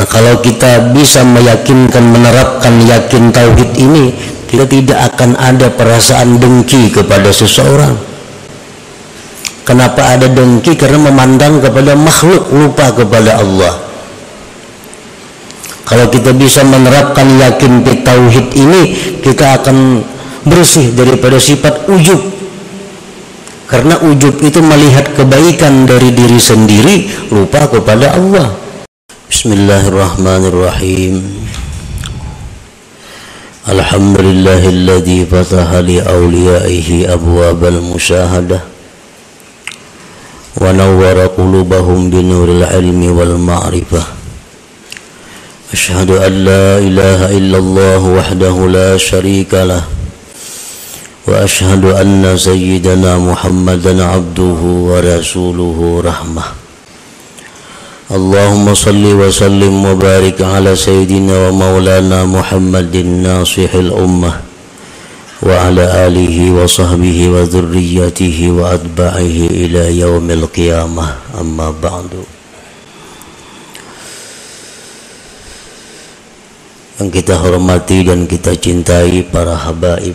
Nah, kalau kita bisa meyakinkan, menerapkan yakin tauhid ini, kita tidak akan ada perasaan dengki kepada seseorang. Kenapa ada dengki? Karena memandang kepada makhluk, lupa kepada Allah. Kalau kita bisa menerapkan yakin tauhid ini, kita akan bersih daripada sifat ujub. Karena ujub itu melihat kebaikan dari diri sendiri, lupa kepada Allah. Bismillahirrahmanirrahim. Alhamdulillahilladzi fataha li awliyaihi abwabal musyahadah wa nawwara qulubahum binuril ilmi wal ma'rifah. Asyhadu an la ilaha illallah wahdahu la syarika lah wa asyhadu anna sayyidana Muhammadan abduhu wa rasuluhu rahmah. Allahumma salli wa sallim wa barik ala sayyidina wa maulana Muhammadin nasihil ummah wa ala alihi wa sahbihi wa dhurriyyatihi wa atba'ihi ila yaumil qiyamah, amma ba'du. Yang kita hormati dan kita cintai para habaib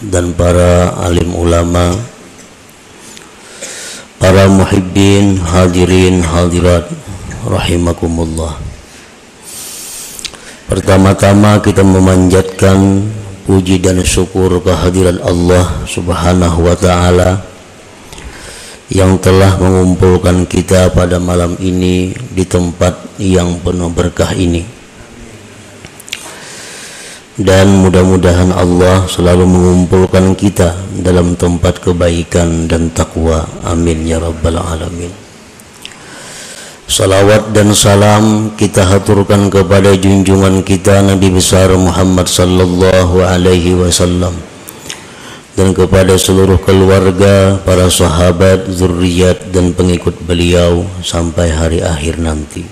dan para alim ulama, para muhibbin, hadirin, hadirat, rahimakumullah. Pertama-tama kita memanjatkan puji dan syukur kehadirat Allah subhanahu wa ta'ala yang telah mengumpulkan kita pada malam ini di tempat yang penuh berkah ini. Dan mudah-mudahan Allah selalu mengumpulkan kita dalam tempat kebaikan dan takwa. Amin ya rabbal alamin. Salawat dan salam kita haturkan kepada junjungan kita Nabi besar Muhammad sallallahu alaihi wasallam, dan kepada seluruh keluarga, para sahabat, zuriat dan pengikut beliau sampai hari akhir nanti.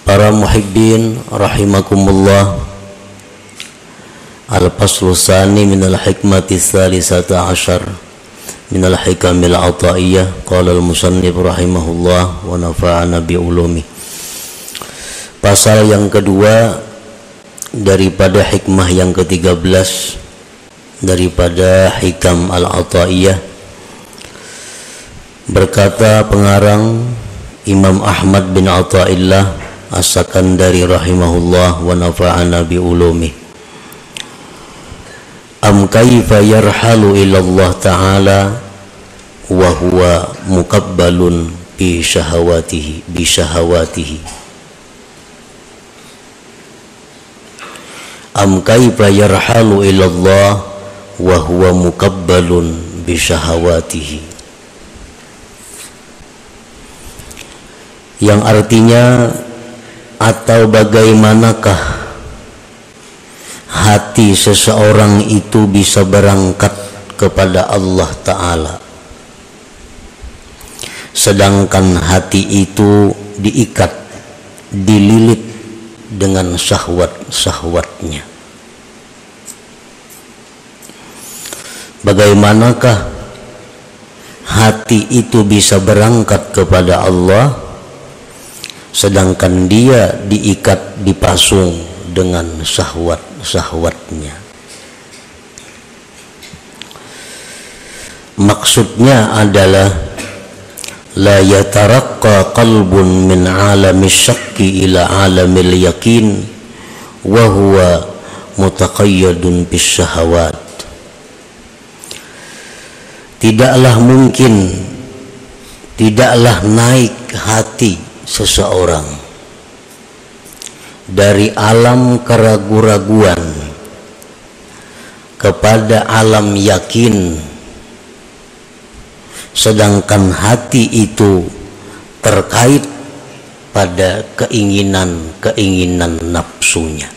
Para muhibbin rahimakumullah. Al-faslu tsani minal hikmati tsalisata asyar minal hikamil ataiyah, qala al-musannif rahimahullah wa nafa'ana bi ulumi. Pasal yang kedua daripada hikmah yang ke-13 daripada hikam al-ataiyah. Berkata pengarang Imam Ahmad bin Athaillah As-Sakandari rahimahullah wa nafa'ana bi ulumi. Am kaifa yarhalu ila Allah ta'ala wa huwa muqabbalun bi syahawatihi Am kaifa yarhalu ila Allah wa huwa muqabbalun bi syahawatihi, yang artinya, atau bagaimanakah hati seseorang itu bisa berangkat kepada Allah Ta'ala, sedangkan hati itu diikat, dililit dengan syahwat-syahwatnya. Bagaimanakah hati itu bisa berangkat kepada Allah, sedangkan dia diikat, dipasung dengan syahwat-syahwatnya. Maksudnya adalah la yataraqqa qalbun min alamis syakki ila alamil yakin wa huwa mutaqayyadun bis syahawat. Tidaklah mungkin, tidaklah naik hati seseorang dari alam keraguan-raguan kepada alam yakin, sedangkan hati itu terkait pada keinginan-keinginan nafsunya.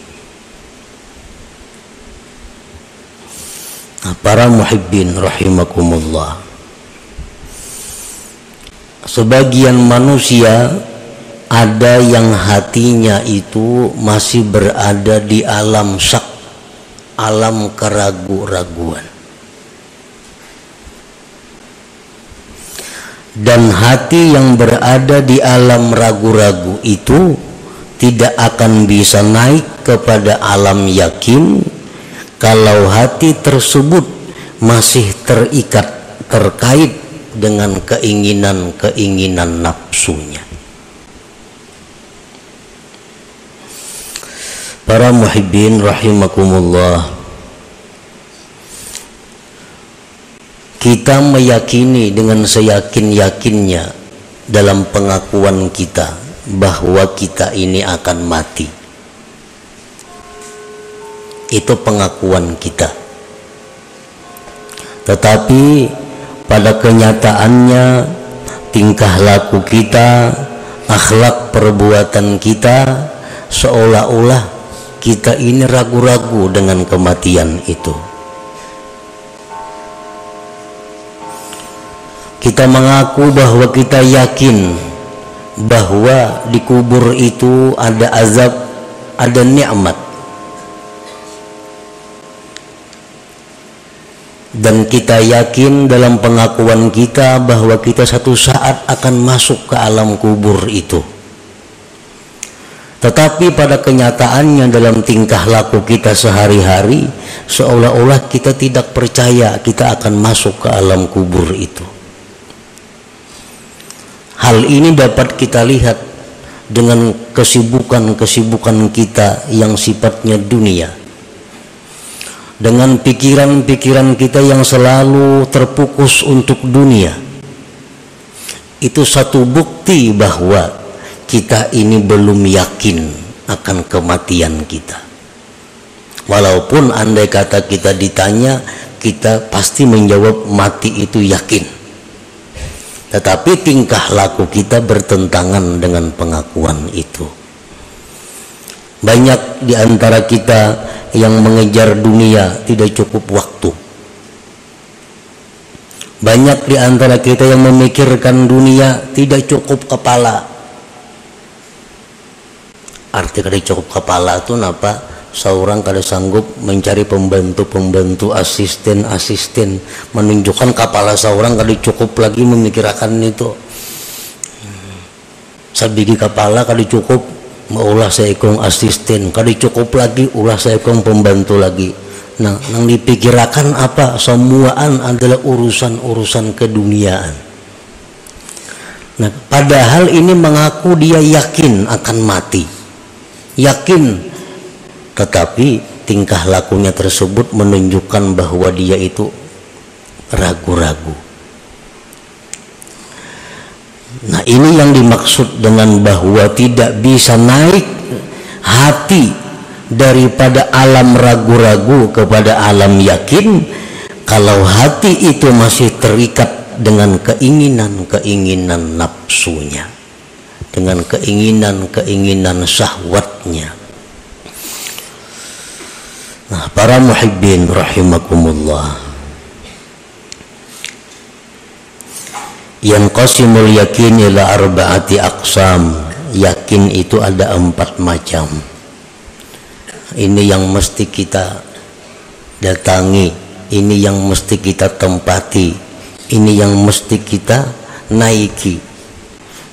Nah, para muhibbin rahimakumullah, sebagian manusia ada yang hatinya itu masih berada di alam syak, alam keraguan-raguan. Dan hati yang berada di alam ragu-ragu itu tidak akan bisa naik kepada alam yakin kalau hati tersebut masih terikat, terkait dengan keinginan-keinginan nafsunya. Para muhibbin rahimakumullah, kita meyakini dengan seyakin-yakinnya dalam pengakuan kita bahwa kita ini akan mati. Itu pengakuan kita. Tetapi pada kenyataannya tingkah laku kita, akhlak perbuatan kita, seolah-olah kita ini ragu-ragu dengan kematian itu. Kita mengaku bahwa kita yakin bahwa di kubur itu ada azab, ada nikmat. Dan kita yakin dalam pengakuan kita bahwa kita satu saat akan masuk ke alam kubur itu. Tetapi pada kenyataannya dalam tingkah laku kita sehari-hari, seolah-olah kita tidak percaya kita akan masuk ke alam kubur itu. Hal ini dapat kita lihat dengan kesibukan-kesibukan kita yang sifatnya dunia, dengan pikiran-pikiran kita yang selalu terfokus untuk dunia. Itu satu bukti bahwa kita ini belum yakin akan kematian kita. Walaupun andai kata kita ditanya, kita pasti menjawab mati itu yakin. Tetapi tingkah laku kita bertentangan dengan pengakuan itu. Banyak di antara kita yang mengejar dunia tidak cukup waktu. Banyak di antara kita yang memikirkan dunia tidak cukup kepala. Arti kada cukup kepala itu napa? Seorang kada sanggup mencari pembantu-pembantu, asisten-asisten, menunjukkan kepala seorang kada cukup lagi memikirkan itu. Sabigi kepala kada cukup, maulah seekong asisten, kada cukup lagi ulah seekong pembantu lagi. Nah, yang dipikirkan apa? Semuaan adalah urusan-urusan keduniaan. Nah, padahal ini mengaku dia yakin akan mati, yakin. Tetapi tingkah lakunya tersebut menunjukkan bahwa dia itu ragu-ragu. Nah, ini yang dimaksud dengan bahwa tidak bisa naik hati daripada alam ragu-ragu kepada alam yakin kalau hati itu masih terikat dengan keinginan-keinginan nafsunya, dengan keinginan-keinginan syahwatnya. Nah, para muhibbin rahimakumullah, yanqasimul yakin ila arba'ati aqsam. Yakin itu ada 4 macam. Ini yang mesti kita datangi, ini yang mesti kita tempati, ini yang mesti kita naiki,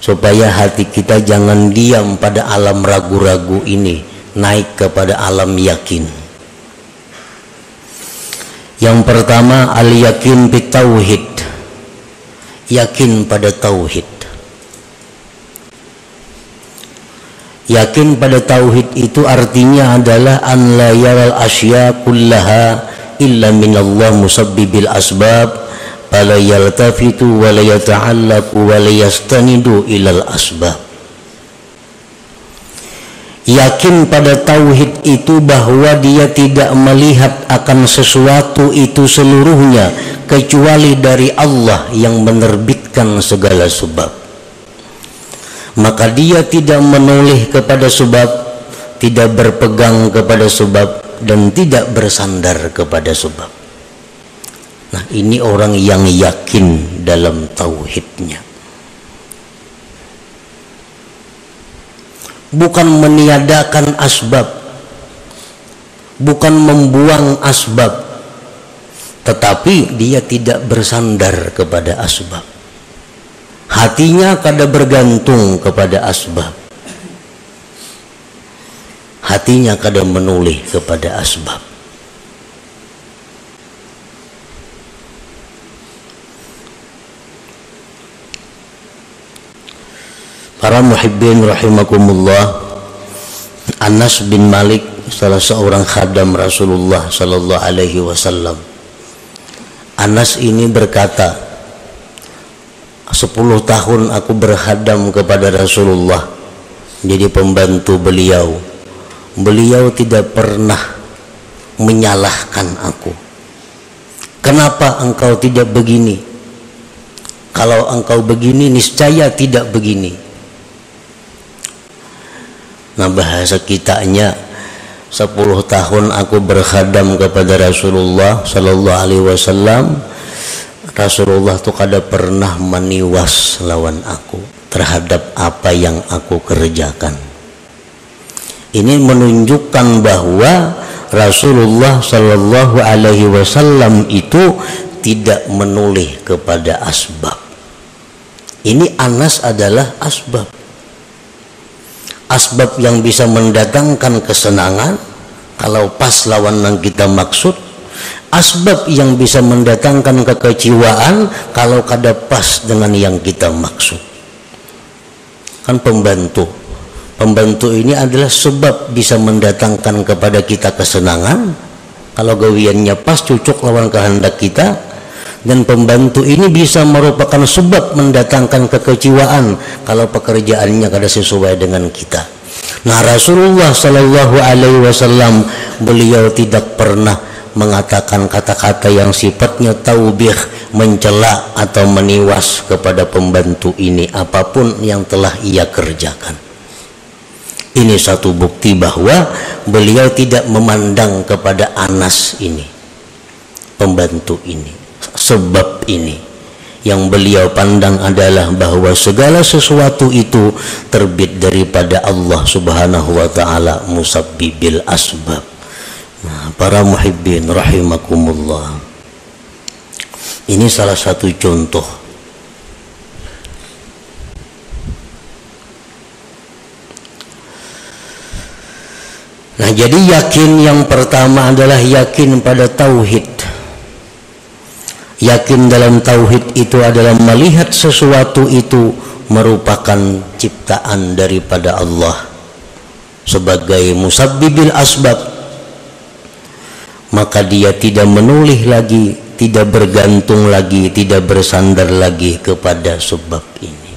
supaya hati kita jangan diam pada alam ragu-ragu ini, naik kepada alam yakin. Yang pertama, al-yakin bitauhid, yakin pada tauhid. Yakin pada tauhid itu artinya adalah an la yaral asya kullaha illa minallah musabbibil asbab fala yaltafitu wa la yata'allaqu wa la yastanidu ilal asbab. Yakin pada tauhid itu bahwa dia tidak melihat akan sesuatu itu seluruhnya kecuali dari Allah yang menerbitkan segala sebab. Maka dia tidak menoleh kepada sebab, tidak berpegang kepada sebab, dan tidak bersandar kepada sebab. Nah, ini orang yang yakin dalam tauhidnya. Bukan meniadakan asbab, bukan membuang asbab, tetapi dia tidak bersandar kepada asbab. hatinya kada bergantung kepada asbab, hatinya kada menulih kepada asbab. Para muhibbin rahimakumullah, Anas bin Malik, salah seorang khadam Rasulullah sallallahu alaihi wasallam. Anas ini berkata, 10 tahun aku berkhadam kepada Rasulullah, jadi pembantu beliau. Beliau tidak pernah menyalahkan aku. Kenapa engkau tidak begini? Kalau engkau begini, niscaya tidak begini. Nah, bahasa kitanya, 10 tahun aku berkhadam kepada Rasulullah sallallahu alaihi wasallam. Rasulullah tuh kada pernah meniwas lawan aku terhadap apa yang aku kerjakan. Ini menunjukkan bahwa Rasulullah sallallahu alaihi wasallam itu tidak menulih kepada asbab. Ini Anas adalah asbab. Asbab yang bisa mendatangkan kesenangan kalau pas lawan yang kita maksud, asbab yang bisa mendatangkan kekecewaan kalau kada pas dengan yang kita maksud. Kan pembantu ini adalah sebab bisa mendatangkan kepada kita kesenangan kalau gawiannya pas cocok lawan kehendak kita, dan pembantu ini bisa merupakan sebab mendatangkan kekecewaan kalau pekerjaannya kada sesuai dengan kita. Nah, Rasulullah sallallahu alaihi wasallam, beliau tidak pernah mengatakan kata-kata yang sifatnya taubih, mencela atau meniwas kepada pembantu ini apapun yang telah ia kerjakan. Ini satu bukti bahwa beliau tidak memandang kepada Anas ini, pembantu ini. Sebab ini yang beliau pandang adalah bahwa segala sesuatu itu terbit daripada Allah subhanahu wa ta'ala, musabbibil asbab. Nah, para muhibbin rahimakumullah, ini salah satu contoh. Nah, jadi yakin yang pertama adalah yakin pada tauhid. Yakin dalam tauhid itu adalah melihat sesuatu itu merupakan ciptaan daripada Allah sebagai musabbibil asbab, maka dia tidak menulih lagi, tidak bergantung lagi, tidak bersandar lagi kepada sebab ini.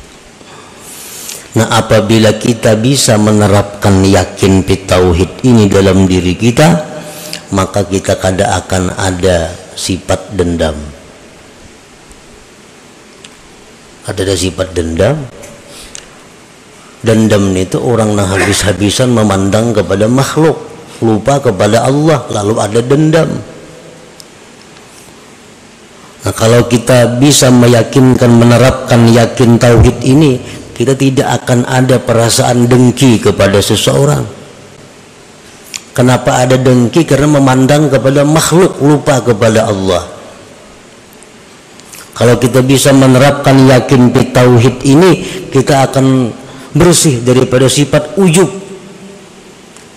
Nah, apabila kita bisa menerapkan yakin bitauhid ini dalam diri kita, maka kita kada akan ada sifat dendam. Ada sifat dendam. Dendam itu orang yang habis-habisan memandang kepada makhluk, lupa kepada Allah, lalu ada dendam. Nah, kalau kita bisa meyakinkan, menerapkan yakin tauhid ini, kita tidak akan ada perasaan dengki kepada seseorang. Kenapa ada dengki? Karena memandang kepada makhluk, lupa kepada Allah. Kalau kita bisa menerapkan yakin bitauhid ini, kita akan bersih daripada sifat ujub.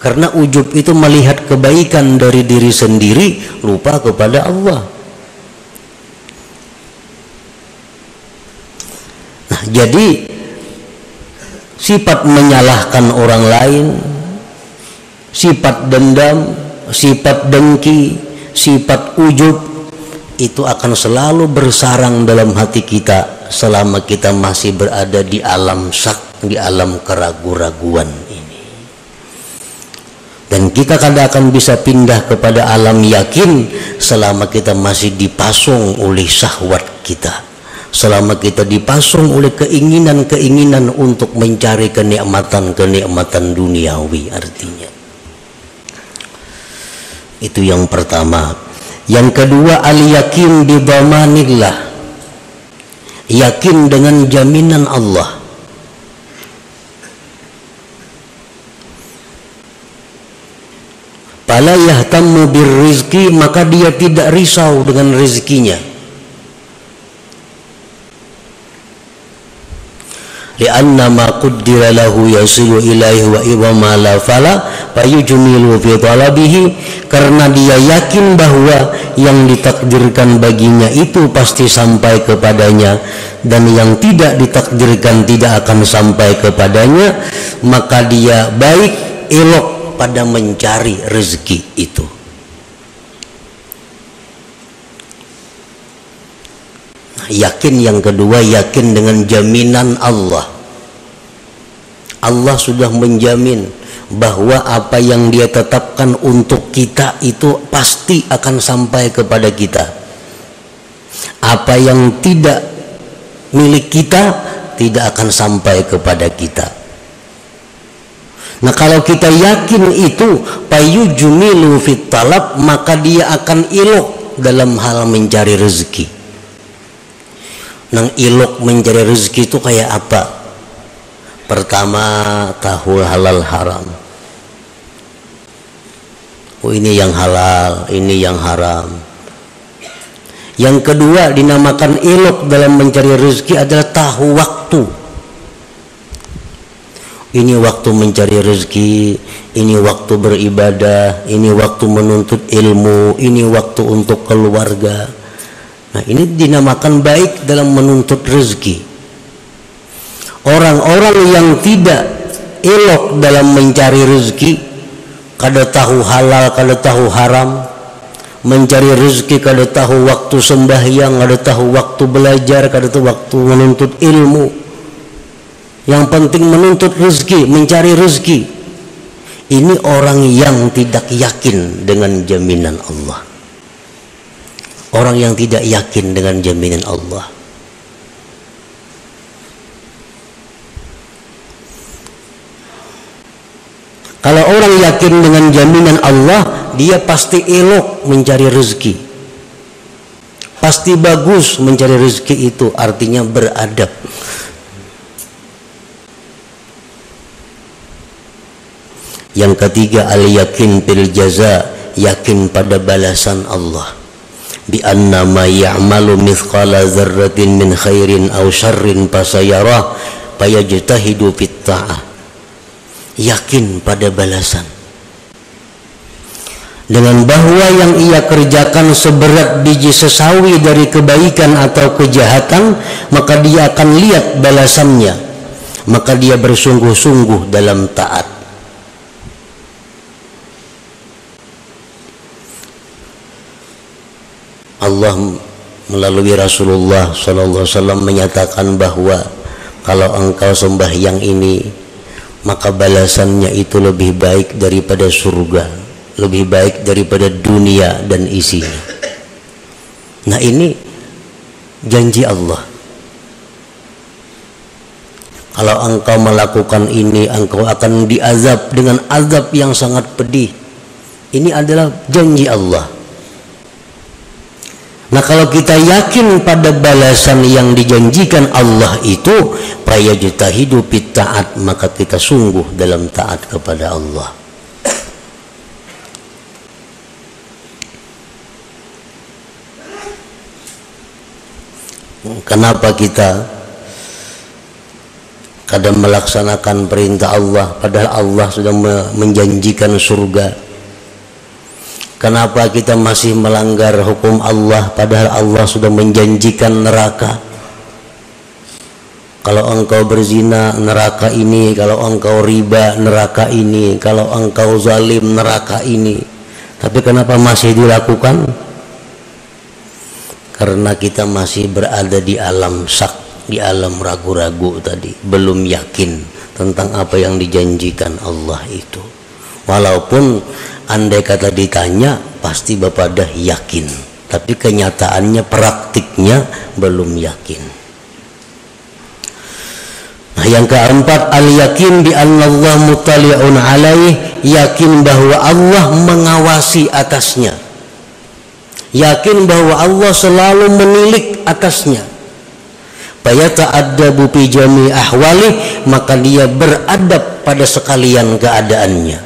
Karena ujub itu melihat kebaikan dari diri sendiri, lupa kepada Allah. Nah, jadi sifat menyalahkan orang lain, sifat dendam, sifat dengki, sifat ujub, itu akan selalu bersarang dalam hati kita selama kita masih berada di alam syak, di alam keraguan-raguan ini. Dan kita kadang akan bisa pindah kepada alam yakin selama kita masih dipasung oleh syahwat kita, selama kita dipasung oleh keinginan-keinginan untuk mencari kenikmatan-kenikmatan duniawi. Artinya itu yang pertama. Yang kedua, al-yakin bidhamanillah, yakin dengan jaminan Allah. Fala yahtammu birrizqi, maka dia tidak risau dengan rezekinya. li'anna ma qaddara lahu yasilu ilaihi wa ma la fala fayujmilu fi talabihi, karena dia yakin bahwa yang ditakdirkan baginya itu pasti sampai kepadanya, dan yang tidak ditakdirkan tidak akan sampai kepadanya, maka dia baik elok pada mencari rezeki itu. Yakin yang kedua, yakin dengan jaminan Allah. Allah sudah menjamin bahwa apa yang dia tetapkan untuk kita itu pasti akan sampai kepada kita. Apa yang tidak milik kita tidak akan sampai kepada kita. Nah, kalau kita yakin itu, payujmilu fit talab, maka dia akan ilok dalam hal mencari rezeki. Nang ilok mencari rezeki itu kayak apa? Pertama, tahu halal haram. Oh, ini yang halal, ini yang haram. Yang kedua, dinamakan ilok dalam mencari rezeki adalah tahu waktu. Ini waktu mencari rezeki, ini waktu beribadah, ini waktu menuntut ilmu, ini waktu untuk keluarga. Nah, ini dinamakan baik dalam menuntut rezeki. Orang-orang yang tidak elok dalam mencari rezeki, kada tahu halal, kada tahu haram, mencari rezeki kada tahu waktu sembahyang, kada tahu waktu belajar, kada tahu waktu menuntut ilmu. Yang penting menuntut rezeki, mencari rezeki. Ini orang yang tidak yakin dengan jaminan Allah. Orang yang tidak yakin dengan jaminan Allah. Kalau orang yakin dengan jaminan Allah, dia pasti elok mencari rezeki. Pasti bagus mencari rezeki itu, artinya beradab. Yang ketiga, al-yakin bil jaza, yakin pada balasan Allah. Bi anna ma ya'malu mithqala dzarratin min khairin aw syarrin fasayarah fayajtahidu fit ta'ah. Yakin pada balasan, dengan bahwa yang ia kerjakan seberat biji sesawi dari kebaikan atau kejahatan, maka dia akan lihat balasannya, maka dia bersungguh-sungguh dalam taat. Allah melalui Rasulullah SAW menyatakan bahwa kalau engkau sembahyang ini, maka balasannya itu lebih baik daripada surga, lebih baik daripada dunia dan isinya. Nah, ini janji Allah. Kalau engkau melakukan ini, engkau akan diazab dengan azab yang sangat pedih. Ini adalah janji Allah. Nah, kalau kita yakin pada balasan yang dijanjikan Allah itu, fayajtahidu fit ta'at, maka kita sungguh dalam taat kepada Allah. Kenapa kita kadang melaksanakan perintah Allah padahal Allah sudah menjanjikan surga? Kenapa kita masih melanggar hukum Allah padahal Allah sudah menjanjikan neraka? Kalau engkau berzina, neraka ini. Kalau engkau riba, neraka ini. Kalau engkau zalim, neraka ini. Tapi kenapa masih dilakukan? Karena kita masih berada di alam syak, di alam ragu-ragu tadi, belum yakin tentang apa yang dijanjikan Allah itu. Walaupun andai kata ditanya, pasti Bapak dah yakin, tapi kenyataannya, praktiknya belum yakin. Nah, yang keempat, al-yakin bi anna Allah muttali'un alaih, yakin bahwa Allah mengawasi atasnya, yakin bahwa Allah selalu menilik atasnya. Fayata'addabu fi jami' ahwali, maka dia beradab pada sekalian keadaannya,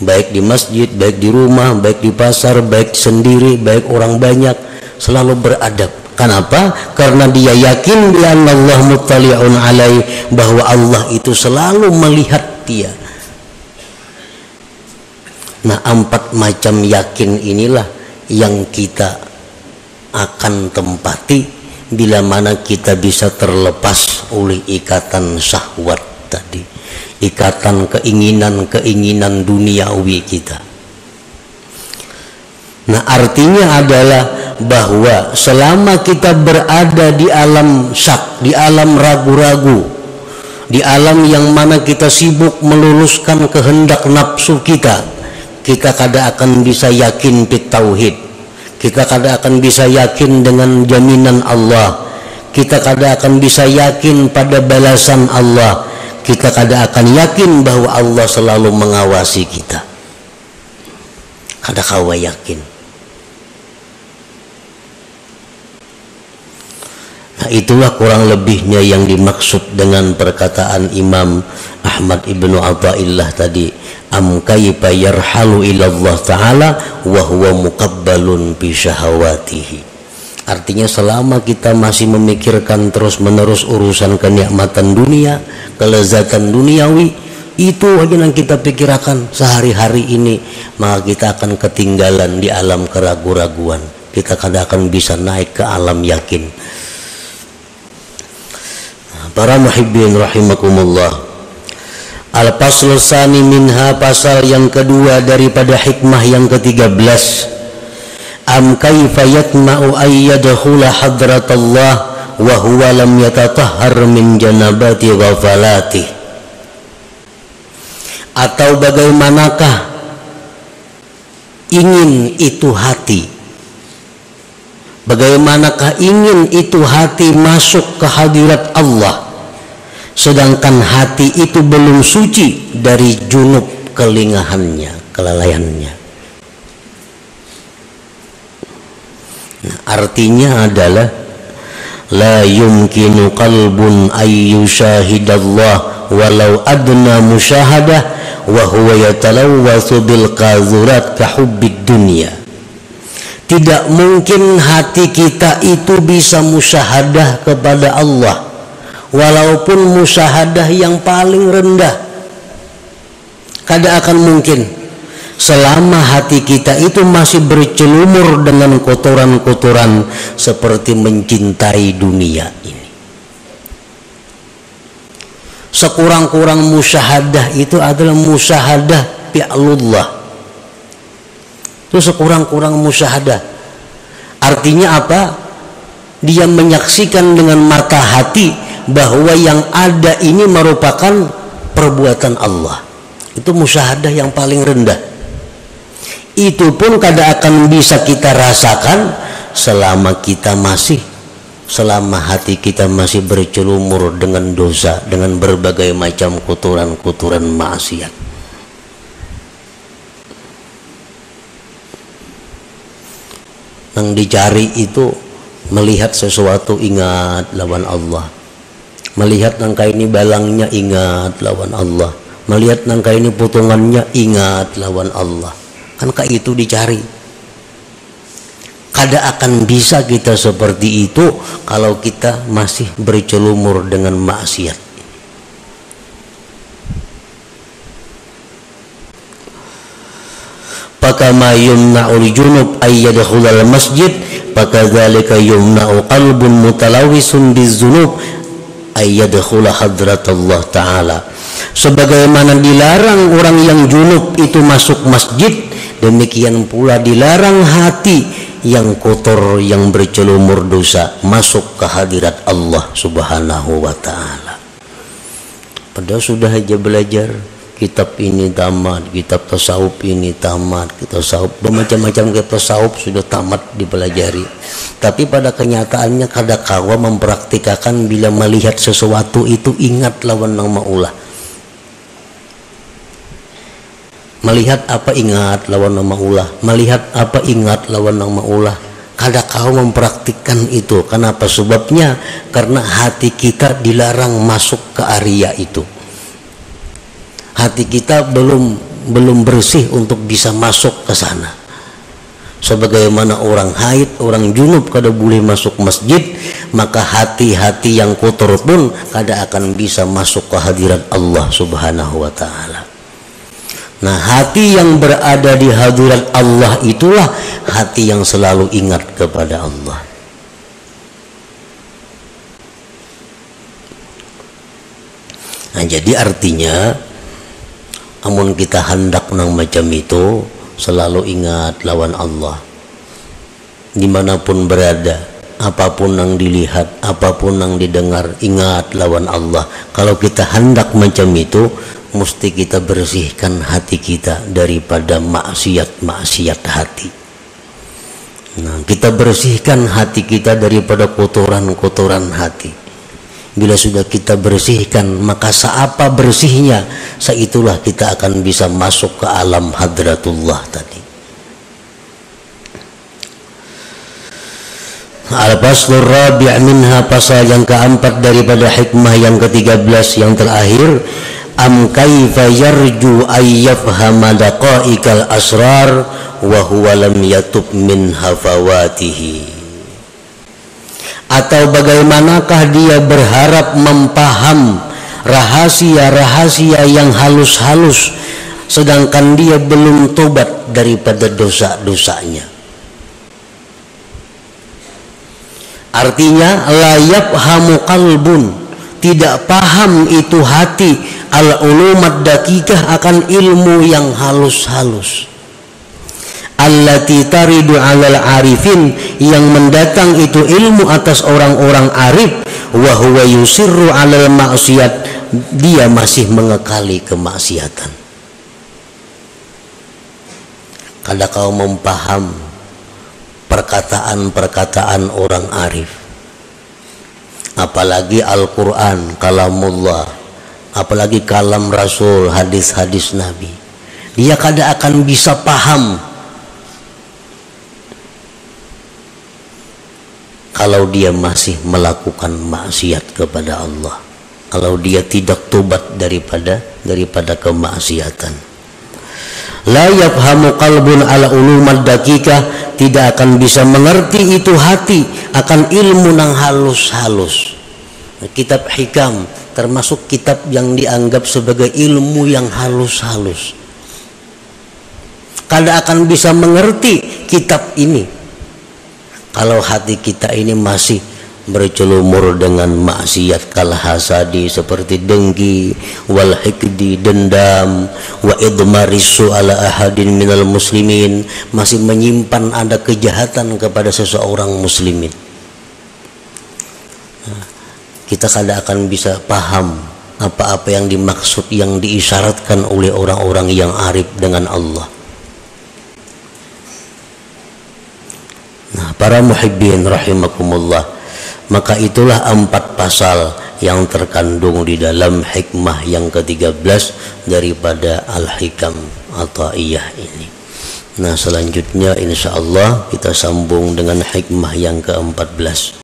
baik di masjid, baik di rumah, baik di pasar, baik sendiri, baik orang banyak, selalu beradab Kenapa? Karena dia yakin bi anna Allah muttali'un alaih, bahwa Allah itu selalu melihat dia. Nah, 4 macam yakin inilah yang kita akan tempati bila mana kita bisa terlepas oleh ikatan syahwat tadi, ikatan keinginan duniawi kita. Nah, artinya adalah bahwa selama kita berada di alam syak, di alam ragu-ragu, di alam yang mana kita sibuk meluluskan kehendak nafsu kita kada akan bisa yakin di tauhid, kita kada akan bisa yakin dengan jaminan Allah, kita kada akan bisa yakin pada balasan Allah, kita kada akan yakin bahwa Allah selalu mengawasi kita, kada kawa yakin. Nah, itulah kurang lebihnya yang dimaksud dengan perkataan Imam Ahmad ibnu Athaillah tadi, am kaifa yarhalu ila Allah Ta'ala wa huwa muqabbalun bi syahawatihi. Artinya selama kita masih memikirkan terus menerus urusan kenikmatan dunia, kelezatan duniawi, itu aja yang kita pikirkan sehari-hari ini, maka kita akan ketinggalan di alam keraguan-raguan, kita kada akan bisa naik ke alam yakin. Para muhibbin rahimakumullah, al-faslu tsani minha, pasal yang kedua daripada hikmah yang ke-13, am kaifa yatma'u ay yadkhula hadratallah wa huwa lam yatatahhar min janabati ghafalati. Atau bagaimanakah ingin itu hati, bagaimanakah ingin itu hati masuk ke hadirat Allah, sedangkan hati itu belum suci dari junub kelingahannya, kelalaiannya. Nah, artinya adalah la yumkinu qalbun ay yushahidallah walau adna musyahadah wa huwa yatalawwathu bil qazurat ka hubbid dunya. Tidak mungkin hati kita itu bisa musyahadah kepada Allah, walaupun musyahadah yang paling rendah, kada akan mungkin selama hati kita itu masih bercelumur dengan kotoran-kotoran seperti mencintai dunia ini. Sekurang-kurang musyahadah itu adalah musyahadah fi'lullah. Itu sekurang-kurang musyahadah. Artinya apa? Dia menyaksikan dengan mata hati bahwa yang ada ini merupakan perbuatan Allah. Itu musyahadah yang paling rendah. Itu pun kada akan bisa kita rasakan selama hati kita masih bercelumur dengan dosa, dengan berbagai macam kotoran-kotoran maksiat. Yang dicari itu melihat sesuatu, ingat lawan Allah. Melihat nangka ini balangnya, ingat lawan Allah. Melihat nangka ini potongannya, ingat lawan Allah. Kan kayak itu dicari. Kada akan bisa kita seperti itu kalau kita masih bercelumur dengan maksiat. Fakama yumna'ul junub ay yadkhulal masjid, fakadzalika yumna'u qalbun mutalawisun bizunub ay yadkhula hadratullah ta'ala. Sebagaimana dilarang orang yang junub itu masuk masjid, demikian pula dilarang hati yang kotor, yang bercelumur dosa masuk ke hadirat Allah Subhanahu wa ta'ala. Padahal sudah aja belajar kitab ini tamat, kitab tasawuf ini tamat, kitab tasawuf bermacam-macam kitab tasawuf sudah tamat dipelajari, tapi pada kenyataannya kada kawa mempraktikkan. Bila melihat sesuatu itu ingat lawan nama ulah. Melihat apa ingat lawan nama ulah, melihat apa ingat lawan nama ulah. Kada kawa mempraktikkan itu. Kenapa? Sebabnya karena hati kita dilarang masuk ke area itu. Hati kita belum bersih untuk bisa masuk ke sana. Sebagaimana orang haid, orang junub kada boleh masuk masjid, maka hati-hati yang kotor pun kada akan bisa masuk ke hadirat Allah Subhanahu wa taala. Nah, hati yang berada di hadirat Allah itulah hati yang selalu ingat kepada Allah. Nah, jadi artinya amun kita hendak nang macam itu, selalu ingat lawan Allah dimanapun berada, apapun yang dilihat, apapun yang didengar, ingat lawan Allah. Kalau kita hendak macam itu, mesti kita bersihkan hati kita daripada maksiat hati. Nah, kita bersihkan hati kita daripada kotoran-kotoran hati. Bila sudah kita bersihkan, maka seapa bersihnya, seitulah kita akan bisa masuk ke alam hadratullah tadi. Al-Faslur Rabi' minha, pasal yang keempat daripada hikmah yang ke-13 yang terakhir. Am kaifa yarju ayyafhama daqa'iqal asrar wa huwa lam yatub min hafawatihi. Atau bagaimanakah dia berharap mempaham rahasia-rahasia yang halus-halus sedangkan dia belum tobat daripada dosa-dosanya. Artinya la yafhamu qalbun, tidak paham itu hati al-ulumat daqiqah, akan ilmu yang halus-halus. Allati taridu 'alal arifin, yang mendatang itu ilmu atas orang-orang arif. Wa huwa yusirru 'alal maksiat, dia masih mengekali kemaksiatan. Kalau kau mempaham perkataan-perkataan orang arif, apalagi Al-Quran, kalamullah, apalagi kalam Rasul, hadis-hadis Nabi, dia kada akan bisa paham kalau dia masih melakukan maksiat kepada Allah, kalau dia tidak tobat daripada kemaksiatan. La yafhamu qalbun ala ulumad daqiqah, tidak akan bisa mengerti itu hati akan ilmu nang halus-halus. Kitab hikam termasuk kitab yang dianggap sebagai ilmu yang halus-halus. Kada akan bisa mengerti kitab ini kalau hati kita ini masih bercelumur dengan maksiat kal hasadi, seperti dengki, wal hikdi, dendam, wa idmarisu ala ahadin minal muslimin, masih menyimpan ada kejahatan kepada seseorang muslimin. Kita kada akan bisa paham apa-apa yang dimaksud, yang diisyaratkan oleh orang-orang yang arif dengan Allah. Nah, para muhibbin rahimakumullah, maka itulah 4 pasal yang terkandung di dalam hikmah yang ke-13 daripada Al-Hikam Athaiyah ini. Nah, selanjutnya insyaallah kita sambung dengan hikmah yang ke-14.